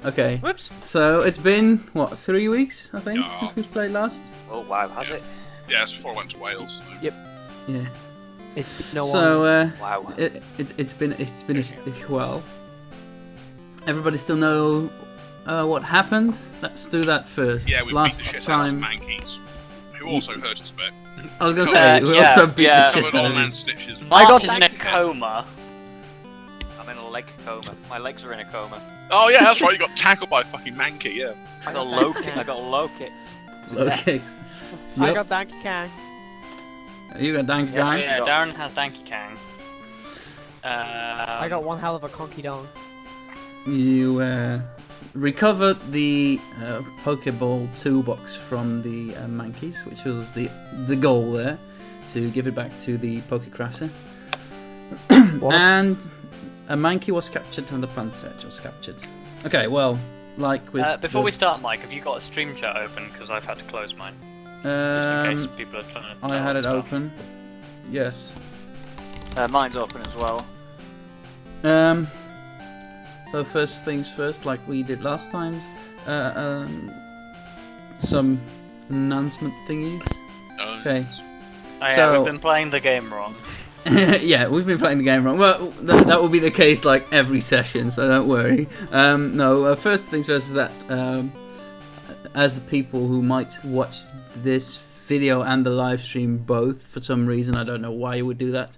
Okay. Whoops. So it's been, what, 3 weeks, I think, since we played last? Oh wow, has it? Yeah, it's before I went to Wales. So. Yep. Yeah. It's been Wow. It's been a while. Everybody still know what happened? Let's do that first. Yeah, we beat the shit out of some time. Mankeys, who also hurt us a bit. I was gonna say we yeah, also beat yeah. the shit Covered out all of man's it. stitches. Mark is in a coma. I'm in a leg coma. My legs are in a coma. Oh yeah, that's right. You got tackled by a fucking Mankey. Yeah. I got low kick. I got low kick. Low kicked. I Yep. got Donkey Kong. You got Donkey Yeah, Kong. yeah, Darren has Donkey Kong. I got one hell of a conky dong. You recovered the Pokeball toolbox from the Mankeys, which was the goal there, to give it back to the PokéCrafter. And a Mankey was captured and a Pansage was captured. Okay, well, like with Before we start, Mike, have you got a stream chat open? Because I've had to close mine. Just in case people are trying to. I had it open. Yes. Mine's open as well. So first things first, like we did last time, some announcement thingies. Okay. Oh, yeah, So- we've been playing the game wrong. Yeah, we've been playing the game wrong. Well, that will be the case like every session, so don't worry. No, first things first is that as the people who might watch this video and the live stream both, for some reason, I don't know why you would do that,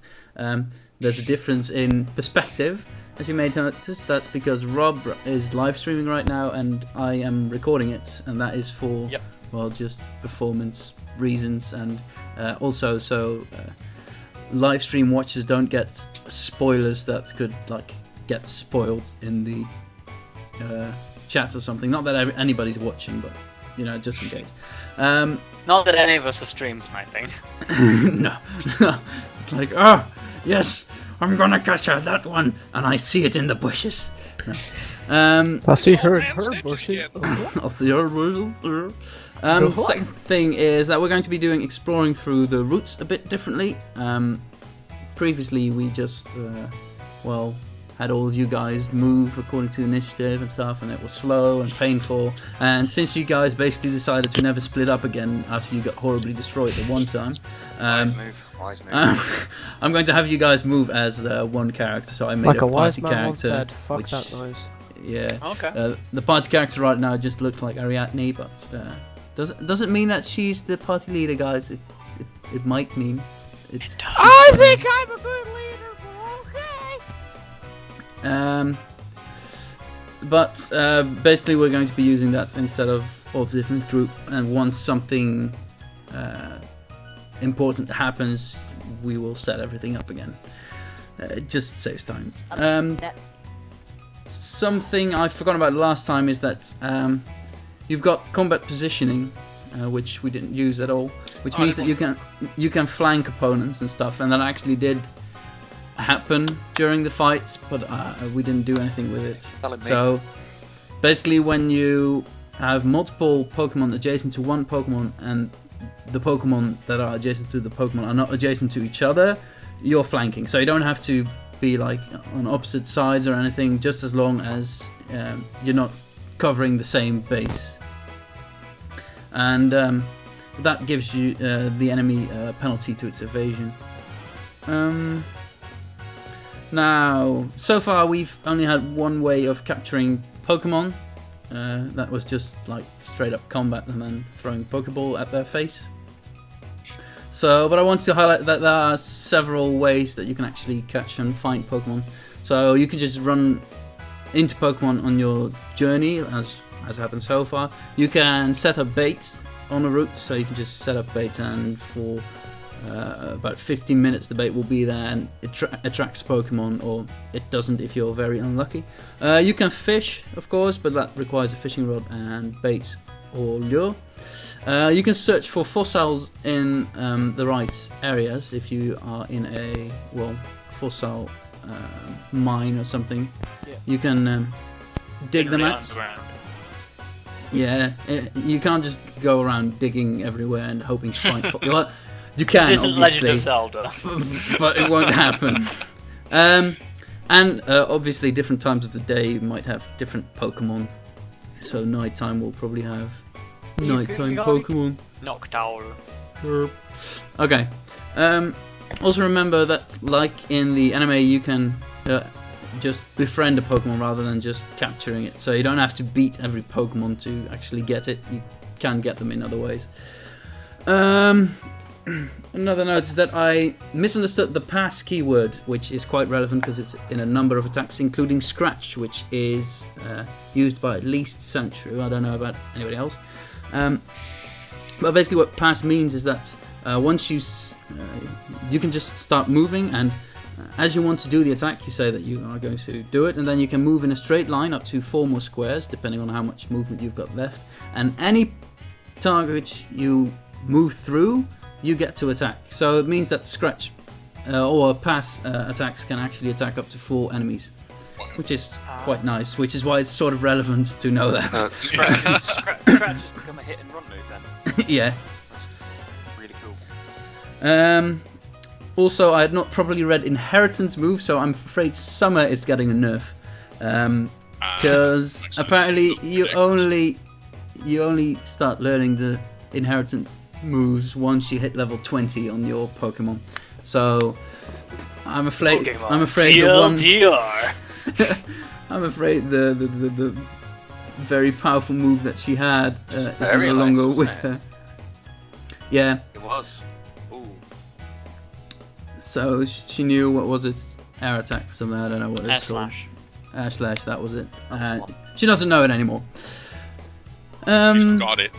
there's a difference in perspective. As you may notice, that's because Rob is live streaming right now and I am recording it, and that is for, well, just performance reasons, and also so live stream watchers don't get spoilers that could like get spoiled in the chat or something. Not that anybody's watching, but you know, just in case. Not that any of us are streamers, I think. No. It's like, oh yes, I'm gonna catch that one, and I see it in the bushes. No. I see her Snitches, bushes. yeah. I'll see your bushes. Second thing is that we're going to be doing exploring through the routes a bit differently. Previously we just well, had all of you guys move according to initiative and stuff, and it was slow and painful. And since you guys basically decided to never split up again after you got horribly destroyed the one time, Wise move. I'm going to have you guys move as one character. So I made Like a a wise party man character. once said, fuck which, that noise. Yeah. Okay. The party character right now just looked like Ariadne, but doesn't mean that she's the party leader, guys. It might mean it's. I think I'm a good leader, but okay. But basically, we're going to be using that instead of a different group. And once something important happens, we will set everything up again. It just saves time. Something I forgot about last time is that you've got combat positioning, which we didn't use at all, which means that you can flank opponents and stuff, and that actually did happen during the fights, but we didn't do anything with it. So basically, when you have multiple Pokemon adjacent to one Pokemon, and the Pokemon that are adjacent to the Pokemon are not adjacent to each other, you're flanking. So you don't have to be like on opposite sides or anything, just as long as you're not covering the same base. And that gives you the enemy penalty to its evasion. Now, so far we've only had one way of capturing Pokemon. That was just like straight up combat and then throwing Pokeball at their face. So, but I wanted to highlight that there are several ways that you can actually catch and find Pokemon. So you can just run into Pokemon on your journey, as happened so far. You can set up bait on a route, so you can just set up bait, and for about 15 minutes the bait will be there and it attracts Pokemon, or it doesn't if you're very unlucky. You can fish, of course, but that requires a fishing rod and bait or lure. You can search for fossils in the right areas if you are in a fossil mine or something. Yeah. You can dig them out. Underground. Yeah, you can't just go around digging everywhere and hoping to find. Well, you can, This isn't Legend obviously, of Zelda. but it won't happen. And obviously, different times of the day might have different Pokemon So nighttime will probably have You nighttime could- Pokemon. Noctowl. Okay. Also remember that, like in the anime, you can just befriend a Pokemon rather than just capturing it. So you don't have to beat every Pokemon to actually get it. You can get them in other ways. Another note is that I misunderstood the pass keyword, which is quite relevant because it's in a number of attacks, including Scratch, which is used by at least Sandshrew. I don't know about anybody else. But basically what pass means is that once you can just start moving, and as you want to do the attack, you say that you are going to do it, and then you can move in a straight line up to 4 more squares, depending on how much movement you've got left. And any target you move through, you get to attack. So it means that Scratch or pass attacks can actually attack up to 4 enemies, which is quite nice, which is why it's sort of relevant to know that. Scratch has become a hit and run move then. Yeah. That's really cool. Also, I had not properly read Inheritance move, so I'm afraid Summer is getting a nerf. Because apparently you only start learning the Inheritance moves once you hit level 20 on your Pokemon. So I'm afraid the one I'm afraid the very powerful move that she had is no longer with her. Yeah. It was. Ooh. So she knew, what was it? Air attack, something, I don't know what it's called. Air slash, that was it. She doesn't know it anymore. She's got it.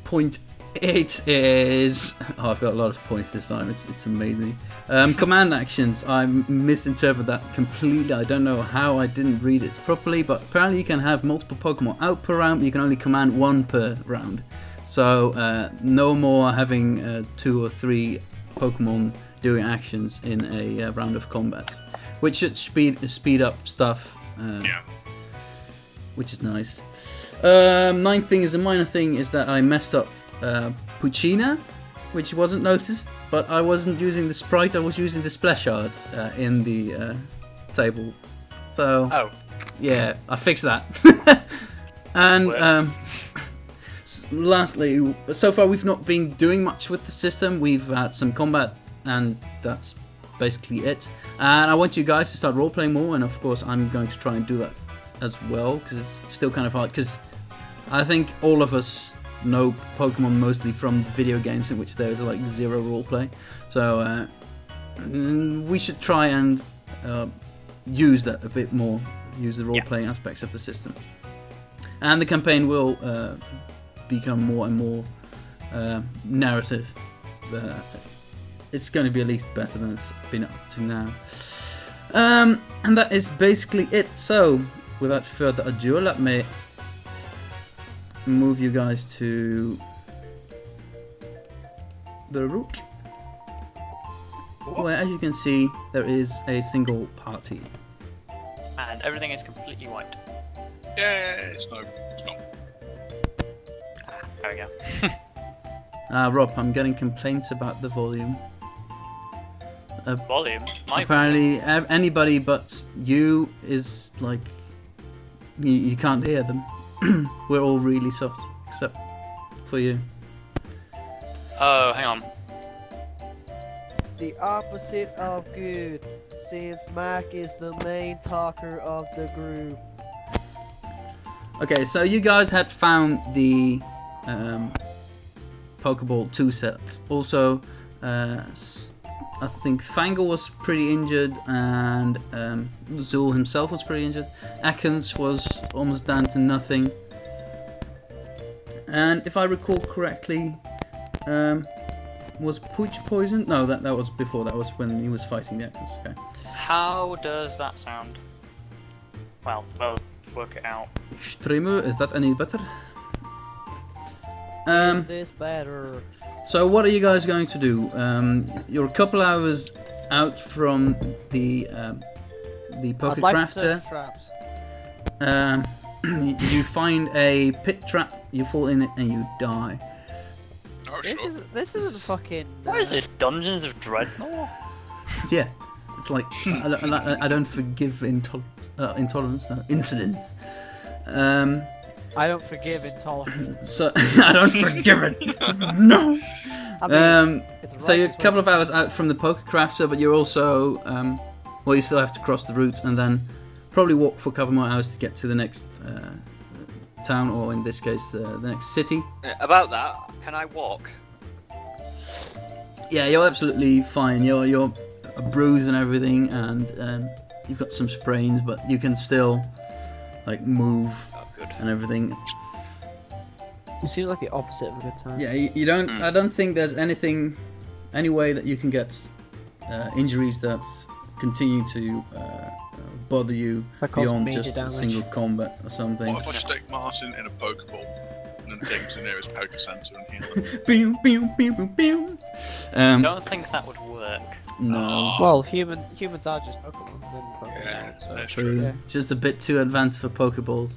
Point 8 is... Oh, I've got a lot of points this time. It's amazing. Command actions. I misinterpreted that completely. I don't know how I didn't read it properly, but apparently you can have multiple Pokemon out per round, but you can only command 1 per round. So no more having 2 or 3 Pokemon doing actions in a round of combat, which should speed up stuff. Which is nice. Ninth thing is a minor thing, is that I messed up Puccina, which wasn't noticed, but I wasn't using the sprite, I was using the splash art in the table. So, yeah, I fixed that. And lastly, so far we've not been doing much with the system. We've had some combat, and that's basically it. And I want you guys to start role-playing more, and of course I'm going to try and do that as well, because it's still kind of hard, because I think all of us know Pokemon mostly from video games in which there's like 0 roleplay. So we should try and use that a bit more, use the role-playing aspects of the system. And the campaign will become more and more narrative. It's going to be at least better than it's been up to now. And that is basically it. So without further ado, let me move you guys to the route, where, as you can see, there is a single party. And everything is completely white. Yeah, it's gone. There we go. Rob, I'm getting complaints about the volume. Volume? Apparently, anybody but you is like, you can't hear them. We're all really soft, except for you. Oh, hang on. The opposite of good, since Mike is the main talker of the group. Okay, so you guys had found the Pokeball 2 sets. Also, I think Fangle was pretty injured, and Zul himself was pretty injured. Akens was almost down to nothing. And if I recall correctly, was Pooch poisoned? No, that was before. That was when he was fighting the Akens. Okay. How does that sound? Well, we'll work it out. Streamer, is that any better? Is this better? So what are you guys going to do? You're a couple hours out from the PokéCrafter. Traps. You find a pit trap, you fall in it, and you die. Oh, sure. This isn't fucking. What is this? Dungeons of Dreadnought? Yeah, it's like I don't forgive incidents. I don't forgive intolerance. So I don't forgive it. No. I mean, it's a So you're a righteous couple way of hours out from the PokéCrafter, but you're also well, you still have to cross the route and then probably walk for a couple more hours to get to the next town, or in this case, the next city. About that, can I walk? Yeah, you're absolutely fine. You're a bruise and everything, and you've got some sprains, but you can still like move and everything. It seems like the opposite of a good time. Yeah, you don't. I don't think there's any way that you can get injuries that continue to bother you beyond just a single combat or something. What if I stick Martin in a Pokeball and then take him to the nearest PokéCenter and heal him? Pew, pew, pew, pew, pew. I don't think that would work. No. Well, humans are just Pokemon and Pokemon. Yeah, So. that's True. Yeah. Just a bit too advanced for Pokeballs.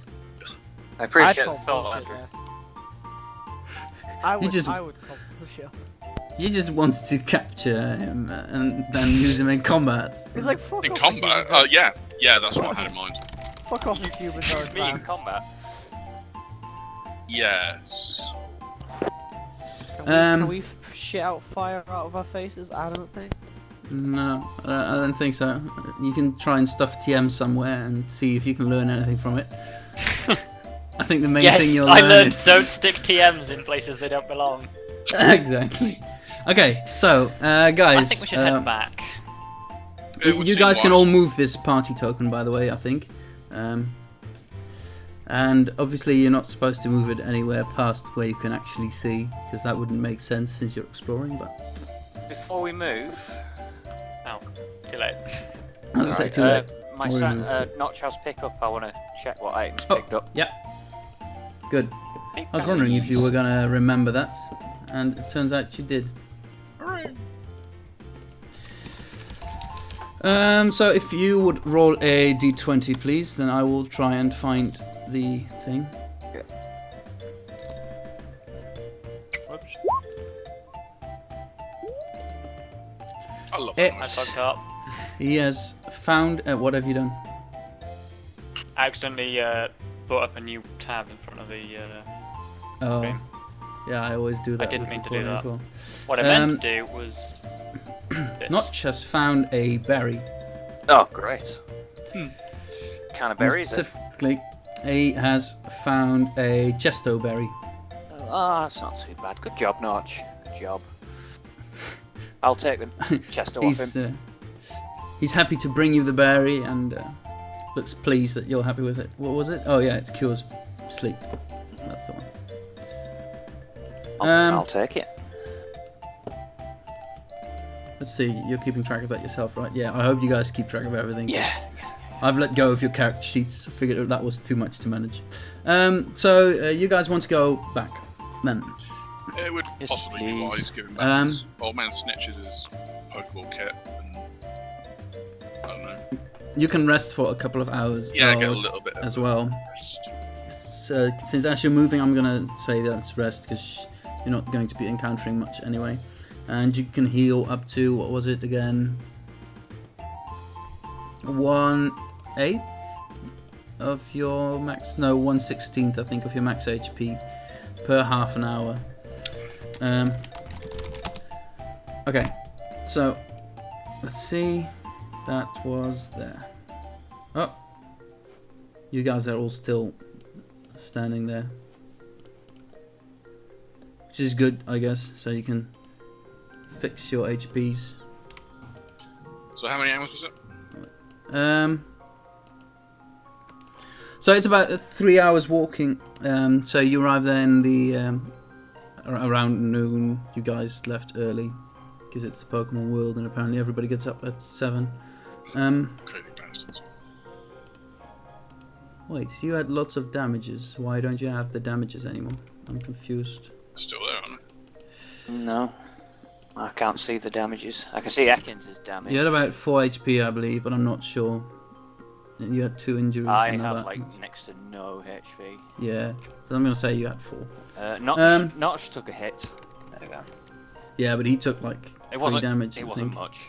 I appreciate I'd the call thought, bullshit Andrew. there. I would just- call bullshit. You just wanted to capture him and then use him in combat. He's like, fuck In off. combat? if humans Yeah, that's what I had in mind. are- Fuck off if humans are Me in advanced. combat. Yes. Can we shit out fire out of our faces? I don't think. No, I don't think so. You can try and stuff TM somewhere and see if you can learn anything from it. I think the main thing Yes, you'll I learn learned is... don't stick TMs in places they don't belong. Exactly. Okay, so guys, I think we should head back. It would you seem guys can wise. all move this party token, by the way. I think, and obviously you're not supposed to move it anywhere past where you can actually see, because that wouldn't make sense since you're exploring. But Before we move, Oh, too late. I would say right, too late. my Before we son, move. Notch has pickup. I want to check what items Oh. picked up. Yep. Good. I was wondering if you were gonna remember that, and it turns out you did. So if you would roll a d20, please, then I will try and find the thing. I love It- I that. fucked up. He has found. What have you done? I accidentally brought up a new tab in front of the Oh, screen. yeah, I always do that. didn't with mean to do recording that. as well. What I meant to do was... this. Notch has found a berry. Oh, great. Kind of berries. Specifically, he has found a Chesto berry. Oh, that's not too bad. Good job, Notch. Good job. I'll take the chest off him. He's happy to bring you the berry and looks pleased that you're happy with it. What was it? Oh yeah, it's cures sleep. That's the one. I'll take it. Let's see, you're keeping track of that yourself, right? Yeah, I hope you guys keep track of everything. Yeah. I've let go of your character sheets. I figured that was too much to manage. So you guys want to go back then? It would Yes, possibly be please. wise given back his old man snitches his Pokeball kit and I don't know. You can rest for a couple of hours. Yeah, get a little bit as of well. rest. So, since as you're moving, I'm gonna say that's rest because you're not going to be encountering much anyway. And you can heal up to, what was it again? 1/8 of your max. No, 1/16 I think of your max HP per half an hour. Okay, so let's see. That was there. Oh, you guys are all still standing there, which is good, I guess. So you can fix your HPs. So how many hours was it? So it's about 3 hours walking. So you arrive there in the around noon. You guys left early because it's the Pokemon world, and apparently everybody gets up at 7. Crazy bastards. Wait, so you had lots of damages. Why don't you have the damages anymore? I'm confused. Still there, aren't they? No. I can't see the damages. I can see Ekans' damage. You had about 4 HP, I believe, but I'm not sure. You had 2 injuries. I and all have that. like next to no HP. Yeah, so I'm gonna say you had 4. Notch took a hit. There we go. Yeah, but he took like 3 damage. It I wasn't think. much.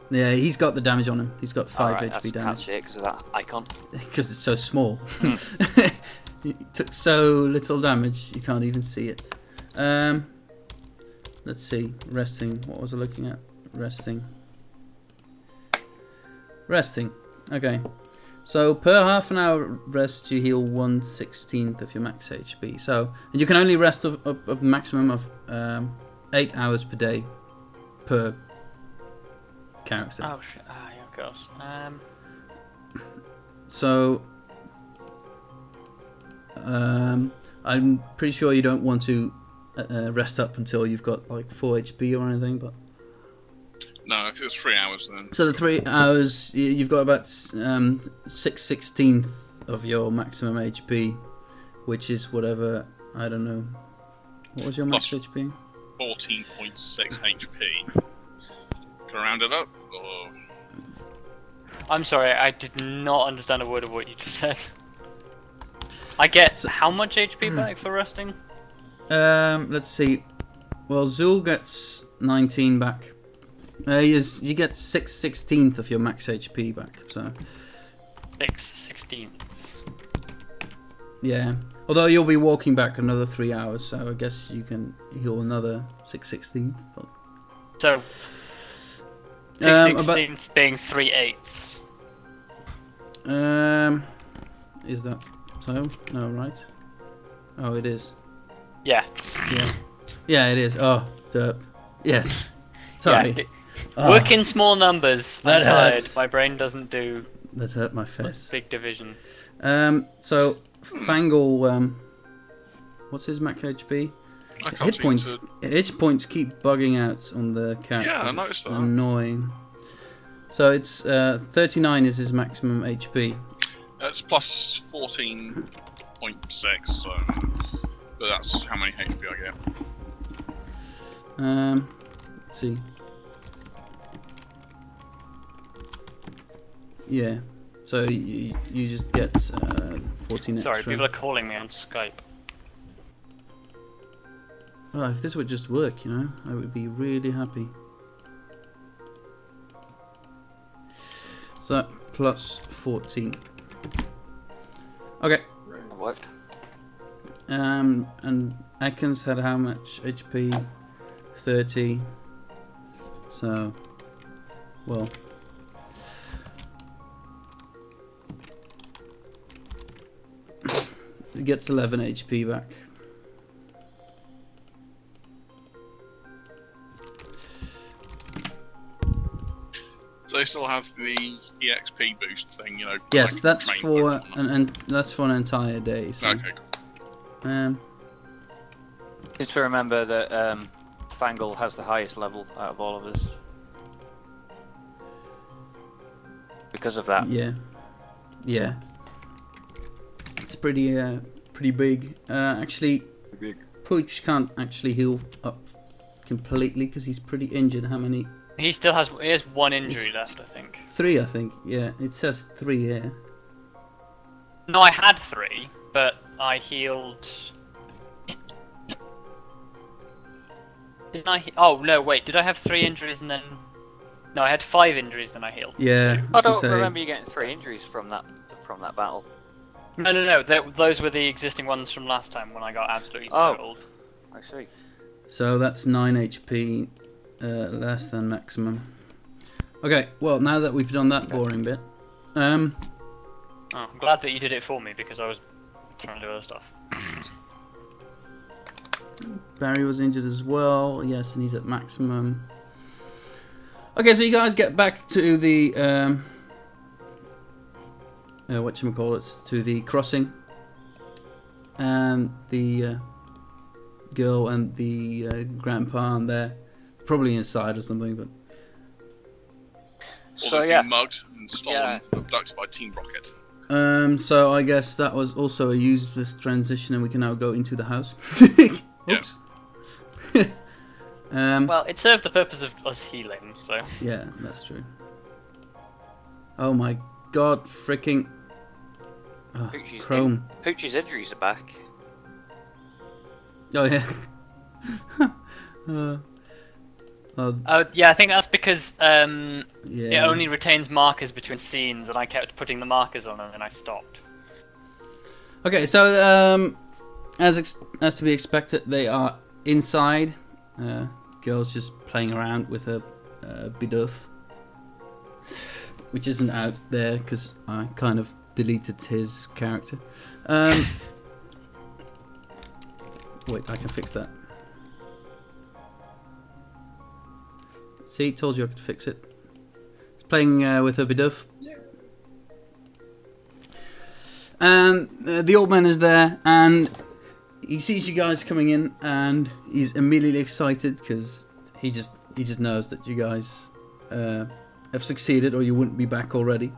Yeah, he's got the damage on him. He's got 5 Alright, HP I can't damage see it because of that icon. because it's so small. You took so little damage, you can't even see it. Let's see. Resting. What was I looking at? Resting. Okay. So per half an hour rest, you heal 1/16 of your max HP. So, and you can only rest a maximum of 8 hours per day per character. Oh shit! Ah, yeah, of course. So, I'm pretty sure you don't want to rest up until you've got like 4 HP or anything, but. No, if it's 3 hours then. So the 3 hours, you've got about 6/16 of your maximum HP, which is whatever, I don't know. What was your max HP? 14.6 HP. Can I round it up? Or... I'm sorry, I did not understand a word of what you just said. I get how much HP back for resting? Let's see. Well, Zul gets 19 back. You get 6/16 of your max HP back. So 6/16. yeah. Although you'll be walking back another 3 hours, so I guess you can heal another 6/16. But... So 6/16 being 3/8. Is that so? No, right? Oh, it is. Yeah. Yeah, it is. Oh, derp. Yes. Sorry. Yeah. Work in small numbers. That I'm tired. hurts. My brain doesn't do That hurt my face. big division. So Fangle, what's his max HP? Hit points keep bugging out on the character. Yeah, I noticed that. Annoying. So it's 39 is his maximum HP. It's plus 14.6, so but that's how many HP I get. Let's see. Yeah. So you just get 14 Sorry, extra. people are calling me on Skype. Oh, if this would just work, you know, I would be really happy. So plus 14. Okay. That worked. And Ekans had how much HP? 30. So, well. He gets 11 HP back. So they still have the EXP boost thing, you know. Yes, like that's main for Pokemon. that's for an entire day. So. Okay, cool. Good to remember that Fangle has the highest level out of all of us. Because of that. Yeah. Yeah. It's pretty big. Actually, Pooch can't actually heal up completely because he's pretty injured. How many? He has one injury left, I think. 3, I think. Yeah, it says 3 here. No, I had 3, but I healed. Didn't I? Oh no, wait. Did I have 3 injuries and then? No, I had 5 injuries and I healed. Yeah. I don't remember you getting 3 injuries from that battle. No. Those were the existing ones from last time when I got absolutely totaled. I see. So that's 9 HP less than maximum. Okay, well now that we've done that boring bit, I'm glad that you did it for me because I was trying to do other stuff. Barry was injured as well. Yes, and he's at maximum. Okay, so you guys get back to the whatchamacallit, to the crossing, and the girl and the grandpa aren't there. Probably inside or something, but. So yeah, mugged and stolen, abducted by Team Rocket. So I guess that was also a useless transition, and we can now go into the house. Oops. Well, it served the purpose of us healing, so. Yeah, that's true. Oh my god, freaking. Oh, Chrome. Pooch's injuries are back. Oh yeah. Oh yeah, I think that's because it Yeah. only retains markers between scenes, and I kept putting the markers on and then I stopped. Okay, so as to be expected, they are inside. Girl's just playing around with her Bidoof, which isn't out there because I kind of deleted his character. Wait, I can fix that. See, told you I could fix it. It's playing with her Bidoof. And the old man is there, and he sees you guys coming in, and he's immediately excited because he just knows that you guys have succeeded, or you wouldn't be back already.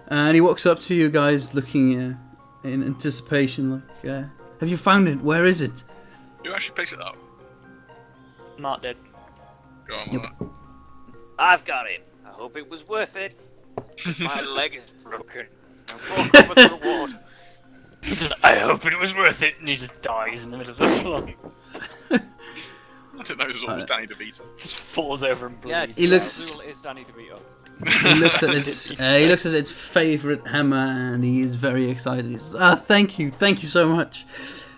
And he walks up to you guys, looking in anticipation, like, "Have you found it? Where is it?" Who actually picks it up? Mark did. Go on, Yep. Mark. I've got it. I hope it was worth it. My leg is broken. I'm walking for the reward. He said, I hope it was worth it, and he just dies in the middle of the floor. I didn't know it was always Danny DeVito. Just falls over and Yeah, bleeds. He looks- Zool is Danny DeVito. He looks at his favourite hammer, and he is very excited. He says, thank you so much.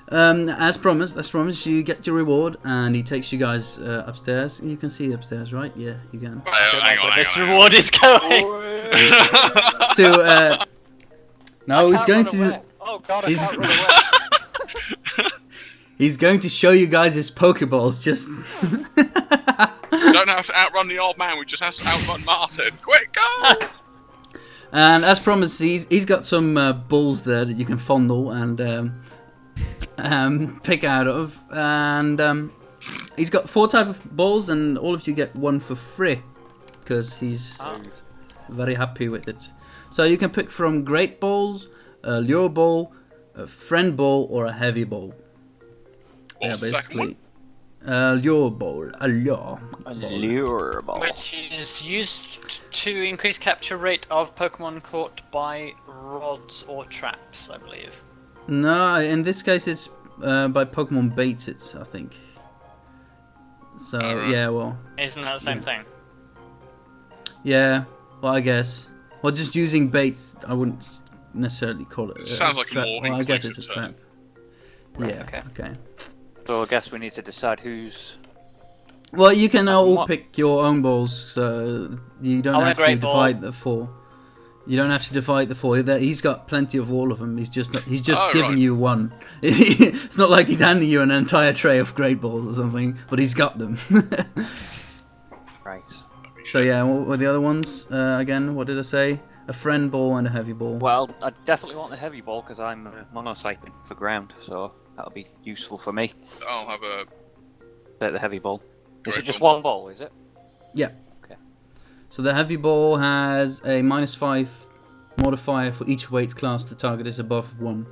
As promised, you get your reward, and he takes you guys upstairs. You can see upstairs, right? Yeah, you can. I don't Hang know on, where hang this on, reward is going. So, no, he's going to. Oh god, I he's- can't run away. He's going to show you guys his Pokeballs. Just. We don't have to outrun the old man, we just have to outrun Martin. Quick, go! And as promised, he's got some balls there that you can fondle and pick out of. And he's got 4 types of balls, and all of you get 1 for free because he's very happy with it. So you can pick from Great Balls, a Lure Ball, a Friend Ball, or a Heavy Ball. What's the second one? Lure Ball, a Lure. Lure ball. Which is used to increase capture rate of Pokemon caught by rods or traps, I believe. No, in this case it's by Pokemon baited, I think. So Alright. yeah, well, Isn't that the same thing? yeah, well I guess. Well, just using baits, I wouldn't necessarily call it. It sounds like a trap. more Well, I guess it's a inclusive trap. Right, Yeah. Okay. So I guess we need to decide who's... Well, you can all What? pick your own balls. You don't I want have a to great ball. divide the 4. You don't have to divide the 4. He's got plenty of all of them. He's just Oh, giving right. you 1. It's not like he's handing you an entire tray of great balls or something, but he's got them. Right. So yeah, what were the other ones? Again, what did I say? A friend ball and a heavy ball. Well, I definitely want the heavy ball because I'm monotyping for ground, so that'll be useful for me. I'll have a... The heavy ball. Is it Great just ball. one ball, is it? Yeah. Okay. So the heavy ball has a -5 modifier for each weight class the target is above 1.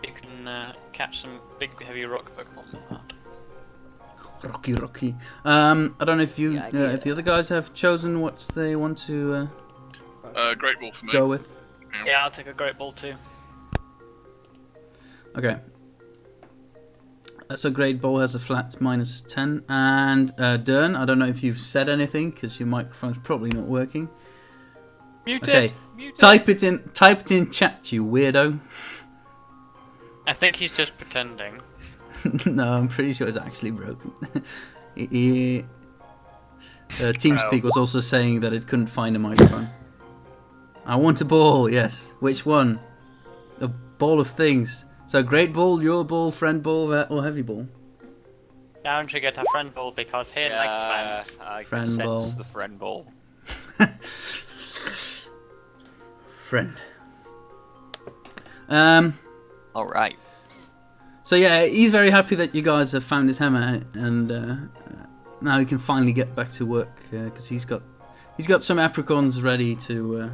You can catch some big heavy rock Pokemon with that. Rocky. I don't know if you, Yeah, I get if the other guys have chosen what they want to Great Ball for me. go with. Yeah, I'll take a Great Ball too. Okay. So Great Ball has a flat -10, and Darren, I don't know if you've said anything because your microphone's probably not working. Muted! Okay. Muted! Type it in chat, you weirdo. I think he's just pretending. No, I'm pretty sure it's actually broken. TeamSpeak was also saying that it couldn't find a microphone. I want a ball, yes. Which one? A ball of things. So Great Ball, your ball, Friend Ball, or Heavy Ball? Don't you get a Friend Ball because he likes friends. I Friend can sense ball. the friend ball. Friend. Alright. So yeah, he's very happy that you guys have found his hammer, and now he can finally get back to work because he's got some apricons ready to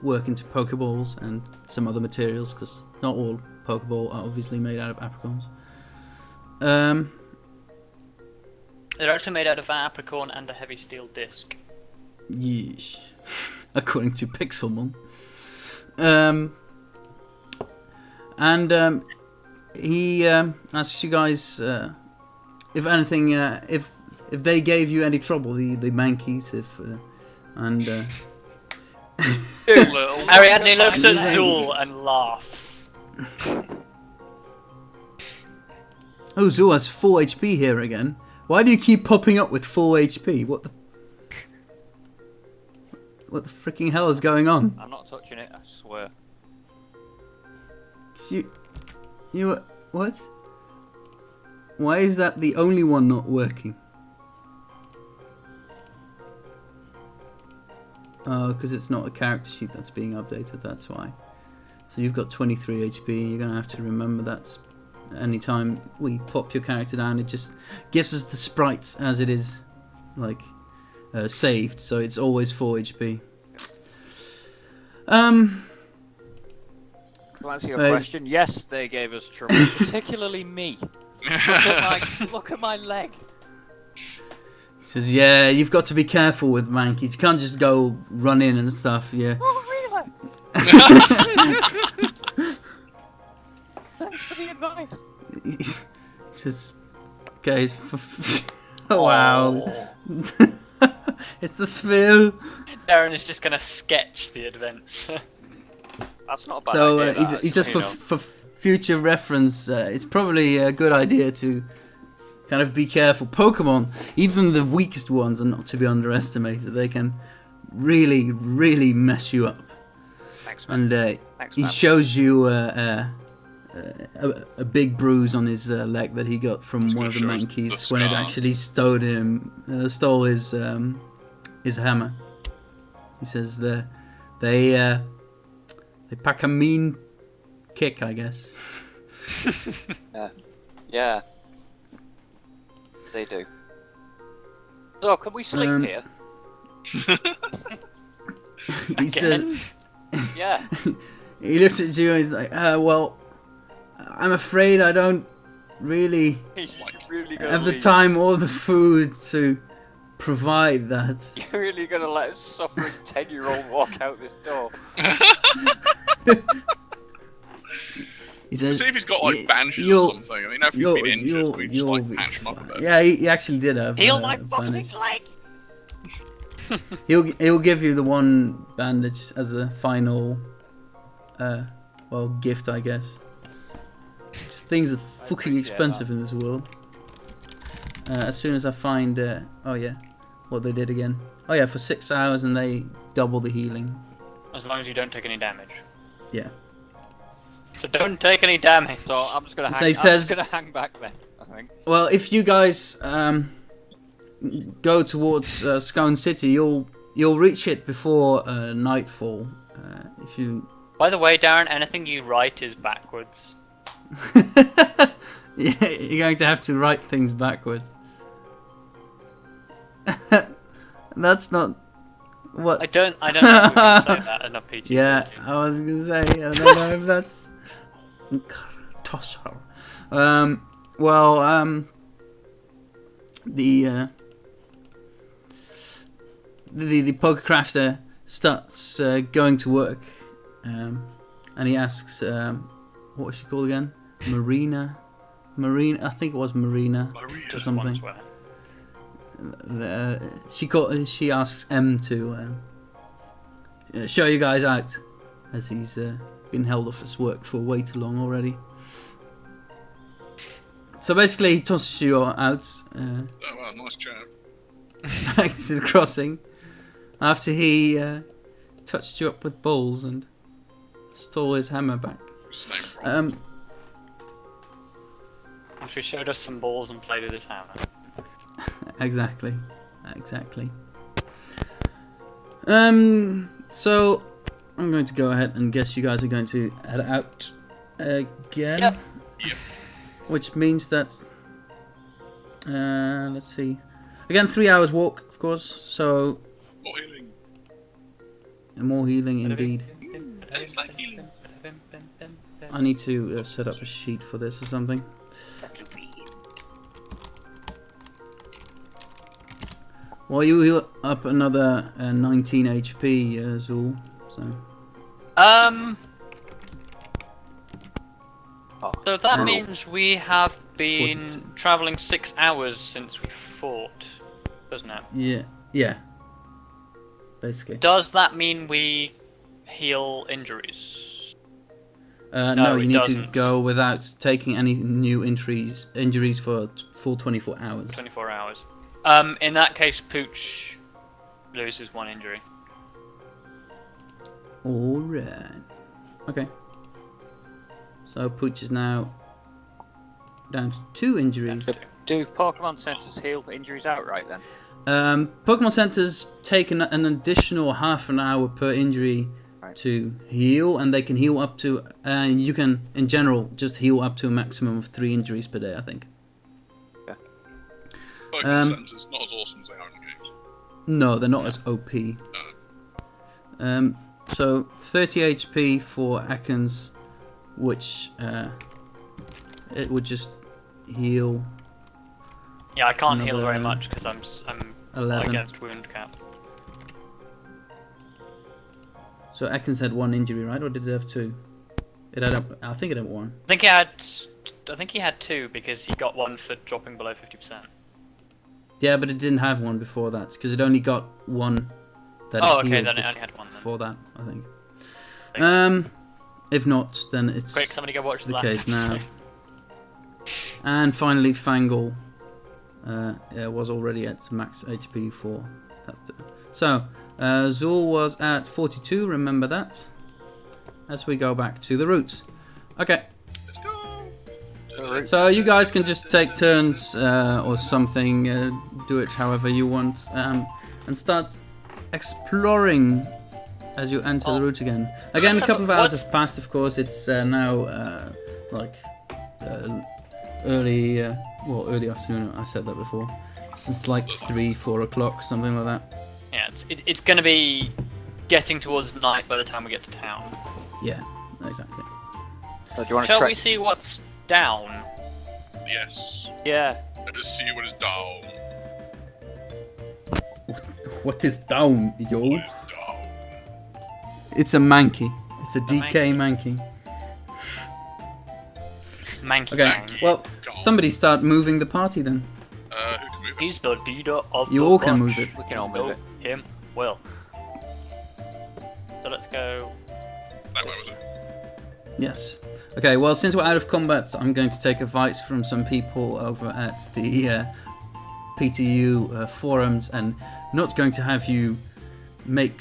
work into Pokeballs and some other materials because not all Pokeball are obviously made out of apricons. They're actually made out of an apricot and a heavy steel disc. Yeesh. According to Pixelmon. He asks you guys if anything, if they gave you any trouble, the Mankeys, Little. Ariadne looks at Zool and laughs. Oh, Zul has 4 HP here again. Why do you keep popping up with 4 HP? What the freaking hell is going on? I'm not touching it, I swear. You what? Why is that the only one not working? Oh, because it's not a character sheet that's being updated, that's why. So you've got 23 HP, you're going to have to remember that anytime we pop your character down, it just gives us the sprites as it is, like, saved, so it's always 4 HP. To answer your question, yes, they gave us trouble, particularly me. Look at my leg. He says, yeah, you've got to be careful with Mankeys. You can't just go run in and stuff, yeah. Oh, really? Thanks for the advice. He says, okay, oh, wow. It's the thrill. Darren is just going to sketch the adventure. That's not a bad So idea. he says for future reference, it's probably a good idea to kind of be careful. Pokemon, even the weakest ones, are not to be underestimated. They can really, really mess you up. Thanks, man. And Thanks, he man. shows you a big bruise on his leg that he got from one of the Mankeys when it actually stole his hammer. He says they pack a mean kick, I guess. Yeah. They do. So, can we sleep here? He says, Yeah. he looks at you and he's like, well, I'm afraid I don't really Really have the time or the food to provide that. You're really gonna let a suffering 10-year-old walk out this door? He says, See if he's got like bandages or something. I mean, if he's been injured, we just like patch him up a bit. Yeah, he actually did have. Heal my fucking bandage. leg! He'll give you the one bandage as a final, gift, I guess. Things are fucking expensive in this world. As soon as I find, what they did again. Oh yeah, for 6 hours and they double the healing. As long as you don't take any damage. Yeah. So don't take any damage. So I'm just gonna So hang. he says- I'm just gonna hang back then. I think. Well, if you guys go towards Scone City, you'll reach it before nightfall. If you. By the way, Darren, anything you write is backwards. Yeah, you're going to have to write things backwards. That's not what. I don't know if we can say that in a PTU. Yeah, I was gonna say. I don't know if that's. The PokéCrafter starts going to work, and he asks, what was she called again? Marina, I think it was Marina or Just something. one swear. She asks M to show you guys out, as he's been held off his work for way too long already. So basically, he tosses you out Oh, well, nice chat. back to the crossing after he touched you up with balls and stole his hammer back. If he showed us some balls and played with his hammer. Exactly. So I'm going to go ahead and guess you guys are going to head out again. Yep. Which means that let's see. Again, 3 hours walk, of course. So More healing. more healing indeed. It's like healing. I need to set up a sheet for this or something. Well, you heal up another 19 HP, Zul. So. So that Oh. means we have been 42. travelling 6 hours since we fought, doesn't it? Yeah. basically. Does that mean we heal injuries? No, you it need to doesn't. go without taking any new injuries for full 24 hours. 24 hours. In that case, Pooch loses 1 injury. Alright. Okay. So Pooch is now down to 2 injuries. Do Pokemon centers heal injuries outright then? Pokemon Centers take an additional half an hour per injury Right. to heal, and they can heal up to. You can, in general, just heal up to a maximum of 3 injuries per day, I think. Pokemon Center's not as awesome as they are in the games. No, they're not as OP. So 30 HP for Ekans, which it would just heal Yeah, I can't heal very Another much because I'm 11. against wound cap. So Ekans had 1 injury, right? Or did it have 2? It had, I think it had 1. I think he had 2 because he got 1 for dropping below 50%. Yeah, but it didn't have 1 before that because it only got 1. That Oh, it okay, healed then it only had 1 then. before that, I think. Thanks. If not, then it's Quick, somebody go watch the the last case now. episode. And finally, Fangle was already at max HP for that. So, Zul was at 42, remember that. As we go back to the roots. Okay, Let's go! so you guys can just take turns or something, do it however you want, and start exploring as you enter the route again. Again, a couple of hours have passed, of course. It's now like early afternoon. I said that before. It's like 3-4 o'clock, something like that. Yeah, it's going to be getting towards night by the time we get to town. Yeah, exactly. So do you want to Shall track? we see what's down? Yes. Yeah. Let us see what is down. What is down, yo? What is down? It's a Mankey. It's a DK Mankey. Manky Okay, Bang. well, Go on. somebody start moving the party then. Who can move it? He's the leader of You the all can bunch. move it. We can all move No, it. him will. So let's go. That way with it. Yes. Okay, well, since we're out of combat, I'm going to take advice from some people over at the PTU forums and not going to have you make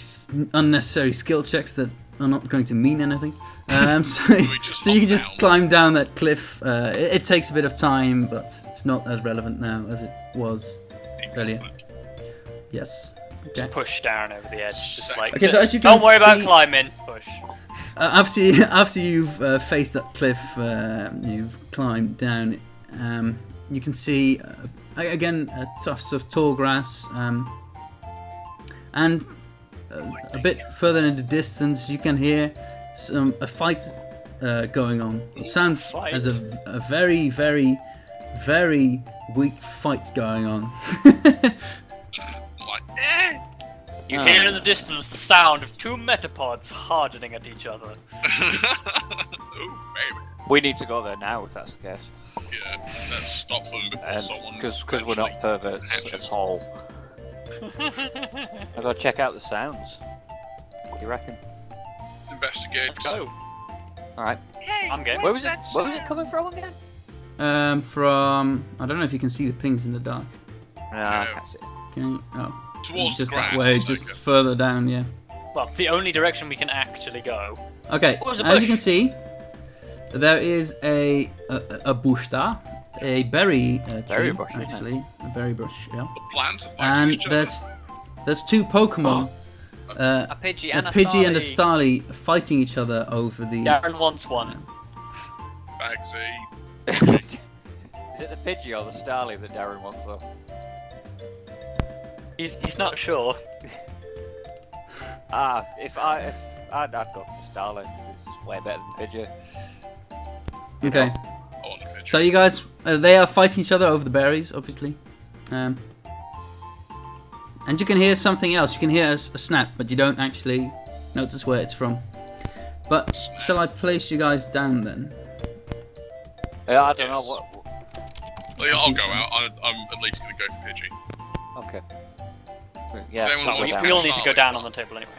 unnecessary skill checks that are not going to mean anything. So you can just climb down that cliff. It takes a bit of time, but it's not as relevant now as it was earlier. Yes. Okay. Just push down over the edge, just like. Okay, so as you can don't worry about see- climbing. Push. After you've faced that cliff, you've climbed down. You can see again tufts of tall grass, and a bit further in the distance, you can hear a fight going on. It sounds Fight? as a very, very, very weak fight going on. Like, You hear in the distance the sound of 2 metapods hardening at each other. Ooh, baby. We need to go there now if that's the case. Yeah, let's stop them before someone. Because we're not perverts at all. I've got to check out the sounds. What do you reckon? Let's investigate. Let's go. Alright. I'm game. Where was it coming from again? From I don't know if you can see the pings in the dark. No, I can't see it. Can you? Oh, Towards just the grass. that way, I'll just take it. further down. Yeah. Well, the only direction we can actually go. Okay, What was a as bush? you can see, there is a bush there, a berry tree, Berry bush, isn't it? actually, a berry bush, yeah. The plants are fighting And each other. there's 2 Pokemon, A Pidgey a and a Pidgey and a Starly. Starly, fighting each other over the. Darren wants one. Bagsy. Is it the Pidgey or the Starly that Darren wants though? He's not sure. If I'd go for Starly because it's just way better than Pidgey. Okay, I want the picture. so you guys, they are fighting each other over the berries, obviously, and you can hear something else. You can hear a snap, but you don't actually notice where it's from. But shall I place you guys down then? Yeah, I don't know Yes. what. Well, yeah, I'll go out. I'm at least going to go for Pidgey. Okay. Yeah, Does anyone that want was to down. We all need to start go with down that? on the table anyway.